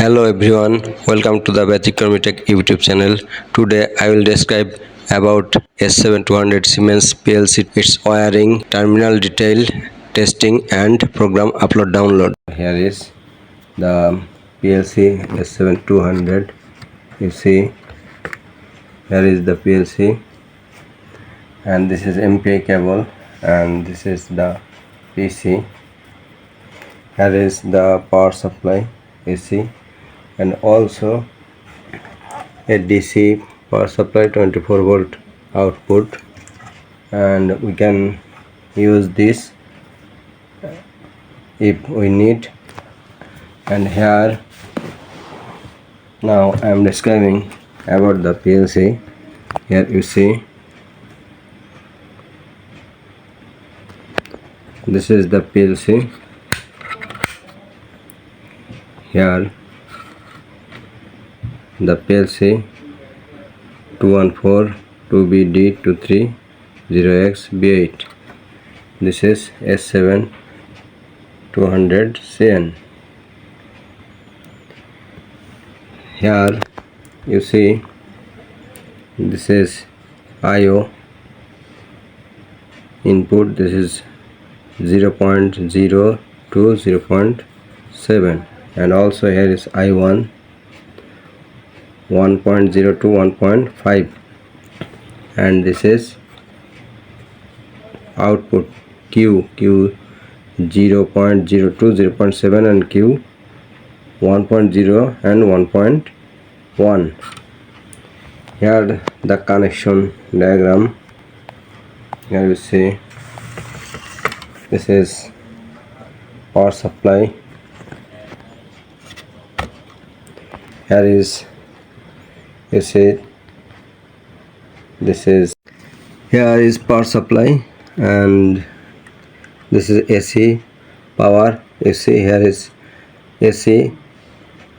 Hello everyone, welcome to the BETIKRAME Tech YouTube channel. Today I will describe about S7-200 Siemens PLC, its wiring, terminal detail, testing and program upload download. Here is the PLC S7-200. You see, here is the PLC and this is MPI cable and this is the PC. Here is the power supply AC and also a DC power supply 24 volt output, and we can use this if we need. And here now I am describing about the PLC. Here you see, this is the PLC. Here the PLC 214 2BD23 0XB8. This is S7-200 CN. Here you see, this is IO input. This is 0.0 to 0.7, and also here is I1 1.0 to 1.5, and this is output Q 0.0 to 0.7 and Q 1.0 and 1.1. Here the connection diagram. Here you see, this is power supply. Here is, you see, this is, here is power supply, and this is AC power. You see, here is AC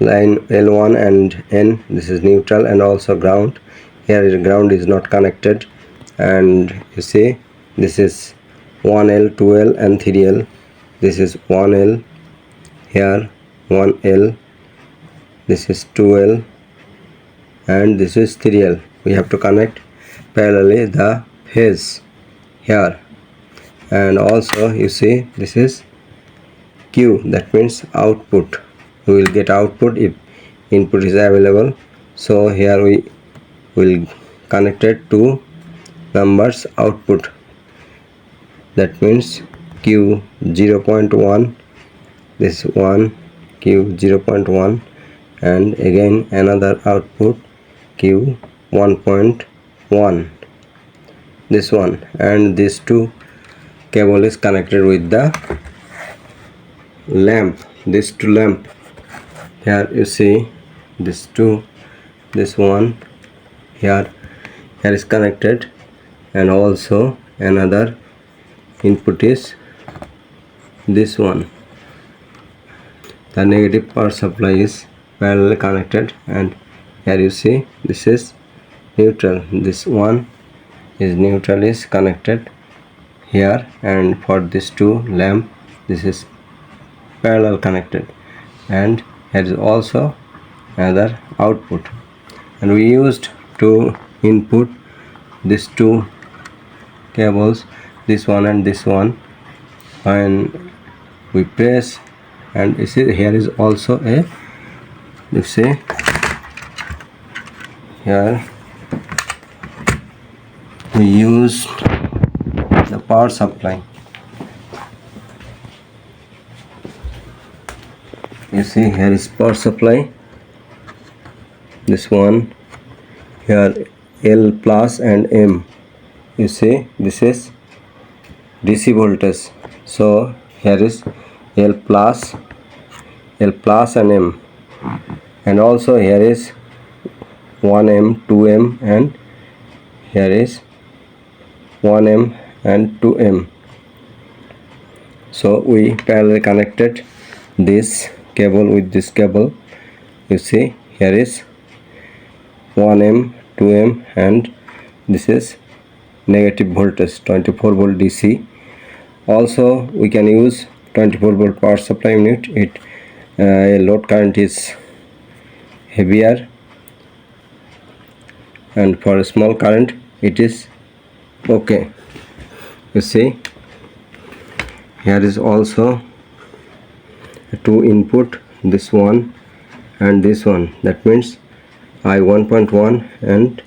line L1 and N. This is neutral and also ground. Here is ground is not connected, and you see, this is 1L, 2L and 3L. This is 1L, here 1L, this is 2L and this is 3L. We have to connect parallelly the phase here. And also you see, this is Q, that means output. We will get output if input is available. So here we will connect it to numbers output. That means Q 0.1, this 1, Q 0.1, and again another output Q 1.1, this one, and these two cable is connected with the lamp, this two lamp. Here you see, this two, this one here is connected, and also another input is this one. The negative power supply is parallel connected, and here you see, this is neutral. This one is neutral is connected here, and for this two lamp, this is parallel connected, and here is also another output. And we used to input these two cables, this one and this one, and we press, and you see, here is also a, you see, here we used the power supply. You see, here is power supply, this one, here L plus and M. You see, this is DC voltage, so here is L plus and M, and also here is 1M, 2M, and here is 1M and 2M. So we parallel connected this cable with this cable. You see, here is 1M, 2M, and this is negative voltage 24 volt DC. Also we can use 24 volt power supply unit. A load current is heavier, and for a small current it is okay. You see, here is also two input, this one and this one. That means I 1.1 and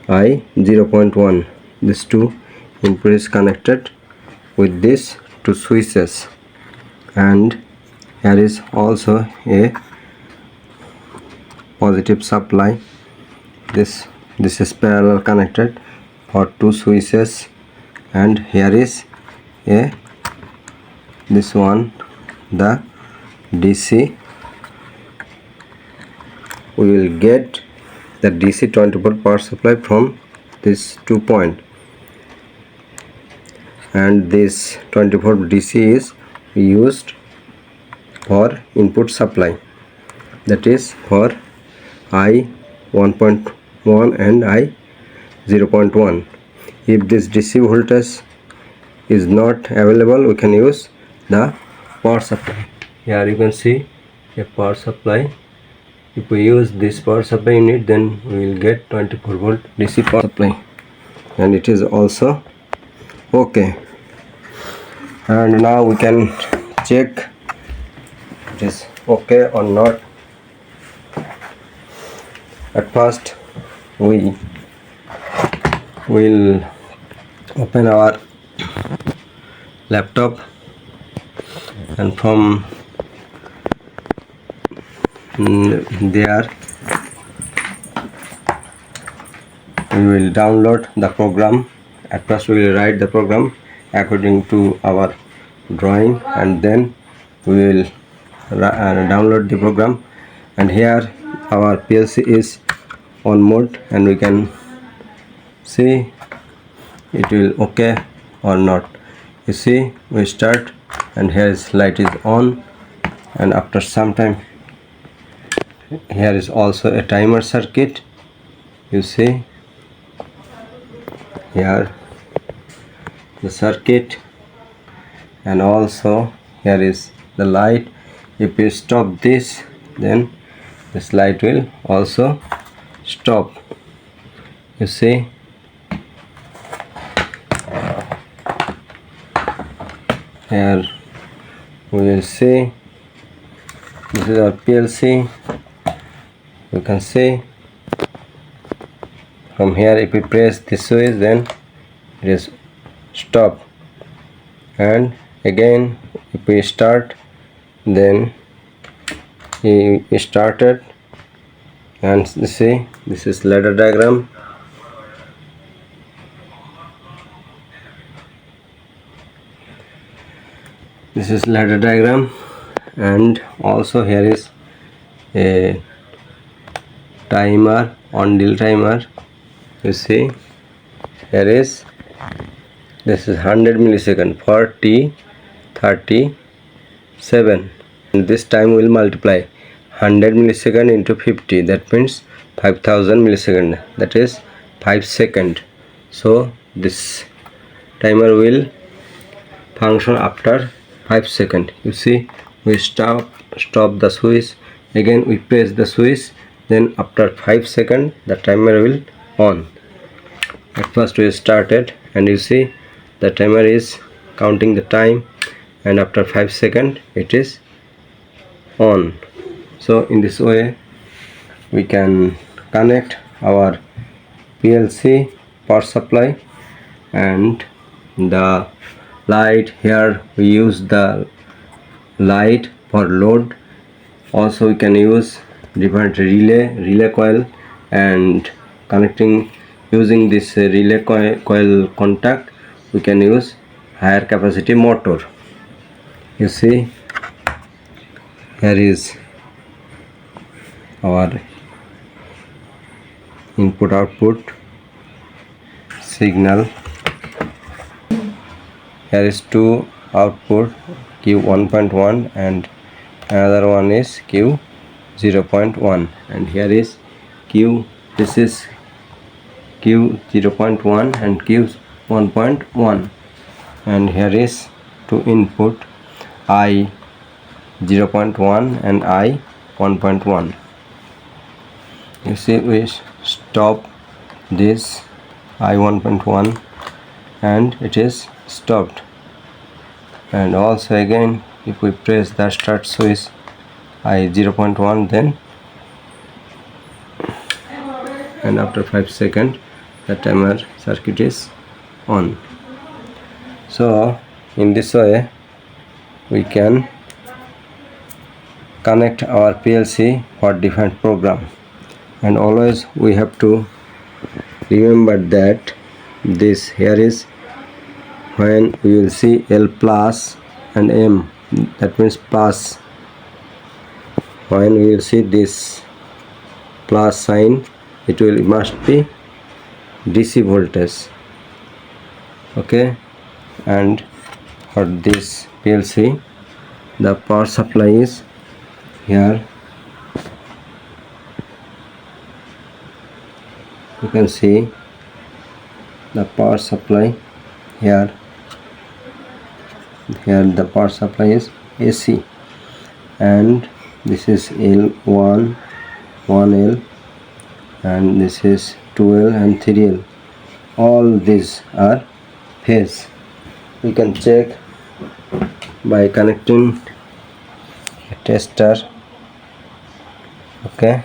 I 0.1. These two input is connected with these two switches, and here is also a positive supply. This is parallel connected for two switches, and here is a this one, the DC. We will get the DC 20-volt power supply from this 2 point, and this 20-volt DC is used for input supply, that is for I 1.1 and I 0.1. If this DC voltage is not available, we can use the power supply. Here you can see a power supply. If we use this power supply unit, then we will get 24-volt DC power supply, and it is also okay. And now we can check it is okay or not. At first we will open our laptop, and from there we will download the program. At first we will write the program according to our drawing, and then we will download the program. And here our PLC is on mode, and we can see it will okay or not. You see, we start, and here is light is on, and after some time here is also a timer circuit. You see here the circuit, and also here is the light. If you stop this, then this light will also stop. You see, here we will see this is our PLC. You can see from here, if we press this switch, then it is stop, and again if we start, then he started. And see, this is ladder diagram. This is ladder diagram, and also here is a timer, on deal timer. You see, here is this is 100 millisecond for T 37, and this time will multiply 100 millisecond into 50, that means 5000 millisecond, that is 5 seconds. So this timer will function after 5 seconds. You see, we stop the switch, again we press the switch, then after 5 seconds the timer will on. At first we started, and you see the timer is counting the time, and after 5 seconds it is on. So in this way we can connect our PLC power supply. And the light, here we use the light for load. Also we can use different relay coil, and connecting using this relay coil contact we can use higher capacity motor. You see, here is our input output signal. Here is two output, Q 1.1 and another one is Q 0.1, and here is Q, this is Q 0.1 and Q 1.1, and here is two input, I 0.1 and I 1.1. You see, we stop this I1.1 and it is stopped. And also again, if we press the start switch I0.1, then and after 5 seconds the timer circuit is on. So in this way we can connect our PLC for different program, and always we have to remember that this here is when we will see L plus and M, that means plus. When we will see this plus sign, it must be DC voltage. Okay, and for this PLC the power supply is here. You can see the power supply here. Here the power supply is AC, and this is L1, 1L, and this is 2L and 3L. All these are phase. We can check by connecting a tester. Okay,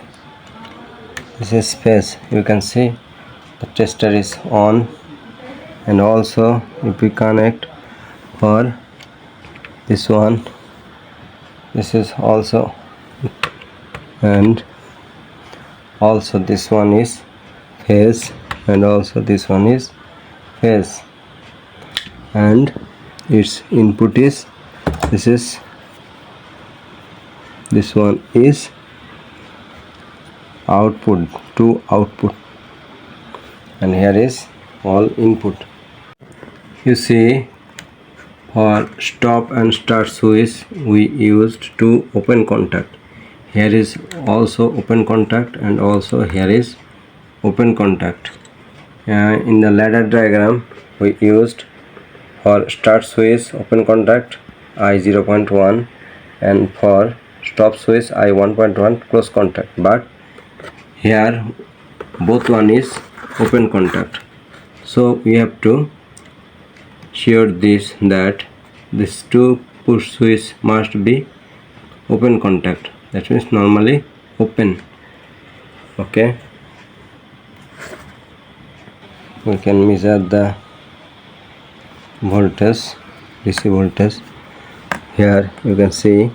this is phase. You can see the tester is on, and also if we connect for this one, this is also, and also this one is phase, and also this one is phase, and its input is this one is output, to output, and here is all input. You see, for stop and start switch we used two open contact. Here is also open contact, and also here is open contact. In the ladder diagram we used for start switch open contact I0.1, and for stop switch I1.1 close contact, but here both one is open contact. So we have to sure this that this two push switch must be open contact, that means normally open. Okay, we can measure the voltage, DC voltage. Here you can see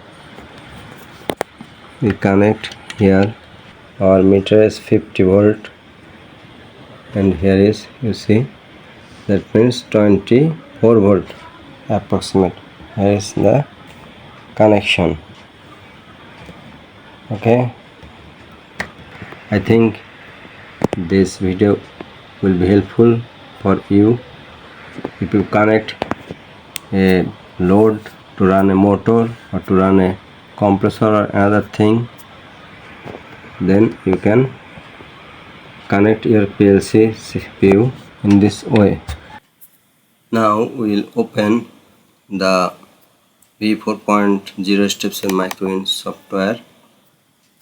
we connect here, our meter is 50 volt, and here is, you see, that means 24 volt approximate. Here is the connection. Okay, I think this video will be helpful for you. If you connect a load to run a motor or to run a compressor or another thing, then you can connect your PLC CPU in this way. Now we will open the V4.0 step microinch software,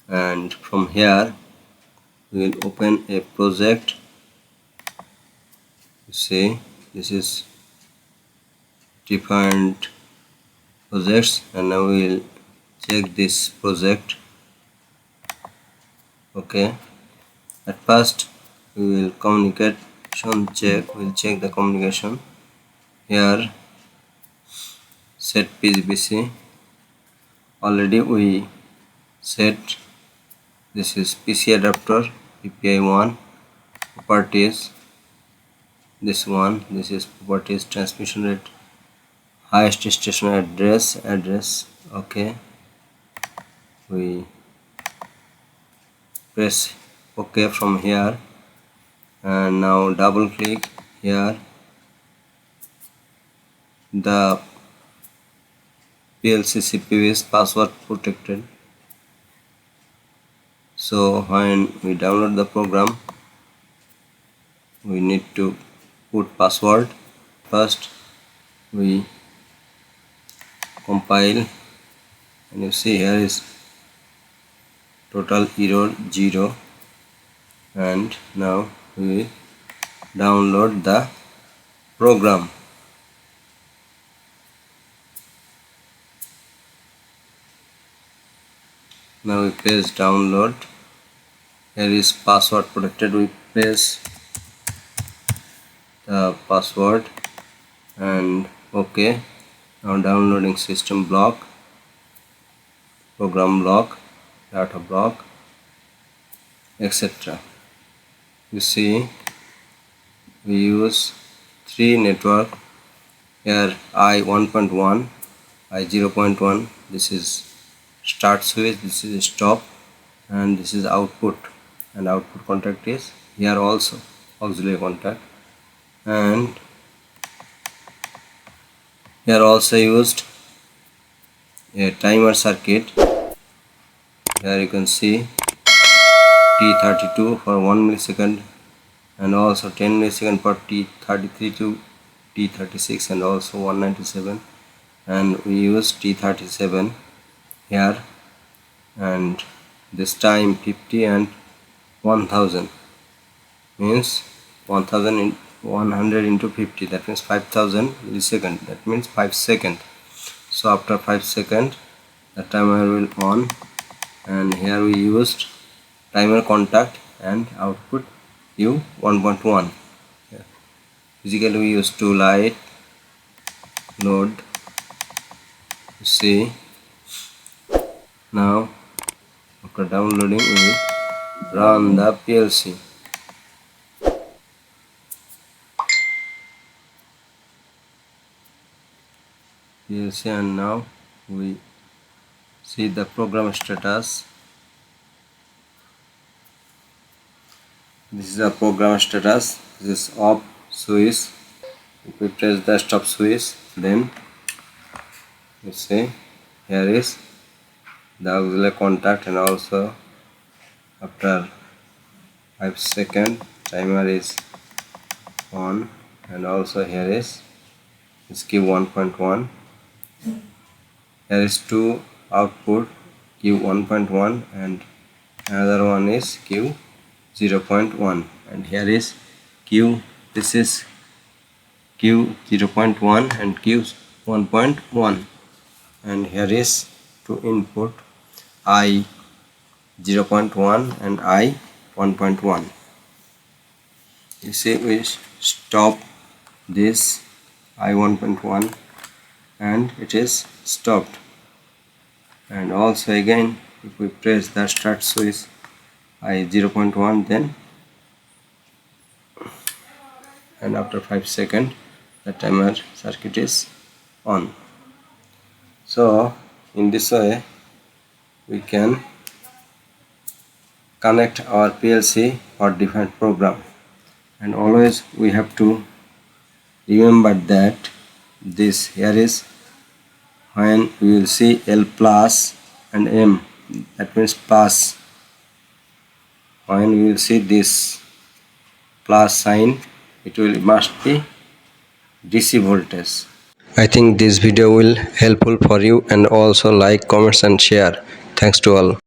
and from here we will open a project. You see, this is different projects, and now we will check this project. Okay, at first we will communication check. We will check the communication. Here set PGBC, already we set. This is PC adapter PPI1. Properties, this one, this is properties, transmission rate, highest station address. Okay, we press OK from here, and now double click here. The PLC CPU is password protected, so when we download the program we need to put password. First we compile, and you see here is total error 0. and now we download the program. Now we press download. Here is password protected. We press the password and OK. Now downloading system block, program block, data block, etc. You see we use 3 network. Here I 1.1, I 0.1, this is start switch, this is stop, and this is output, and output contact is here also auxiliary contact, and here also used a timer circuit. Here you can see T32 for 1 millisecond and also 10 millisecond for T33 to T36 and also 197, and we use T37 here, and this time 50 and 1000 means 1100 into 50, that means 5000 millisecond, that means 5 seconds. So after 5 seconds the timer will on, and here we used timer contact and output U 1.1. Physically we use to light load. See, now after downloading we will run the PLC. And now we see the program status. This is a program status. This is off switch. If we press the stop switch, then you see here is the auxiliary contact, and also after 5 seconds timer is on, and also here is Q 1.1. Here is two output, Q 1.1 and another one is Q 0.1, and here is Q, this is Q 0.1 and Q 1.1, and here is two input I 0.1 and I 1.1. You see we stop this I 1.1 and it is stopped, and also again if we press the start switch I 0.1, then and after 5 seconds the timer circuit is on. So in this way we can connect our PLC for different program, and always we have to remember that this here is when we will see L plus and M, that means plus. When we will see this plus sign, it must be DC voltage. I think this video will helpful for you, and also like, comments and share. Thanks to all.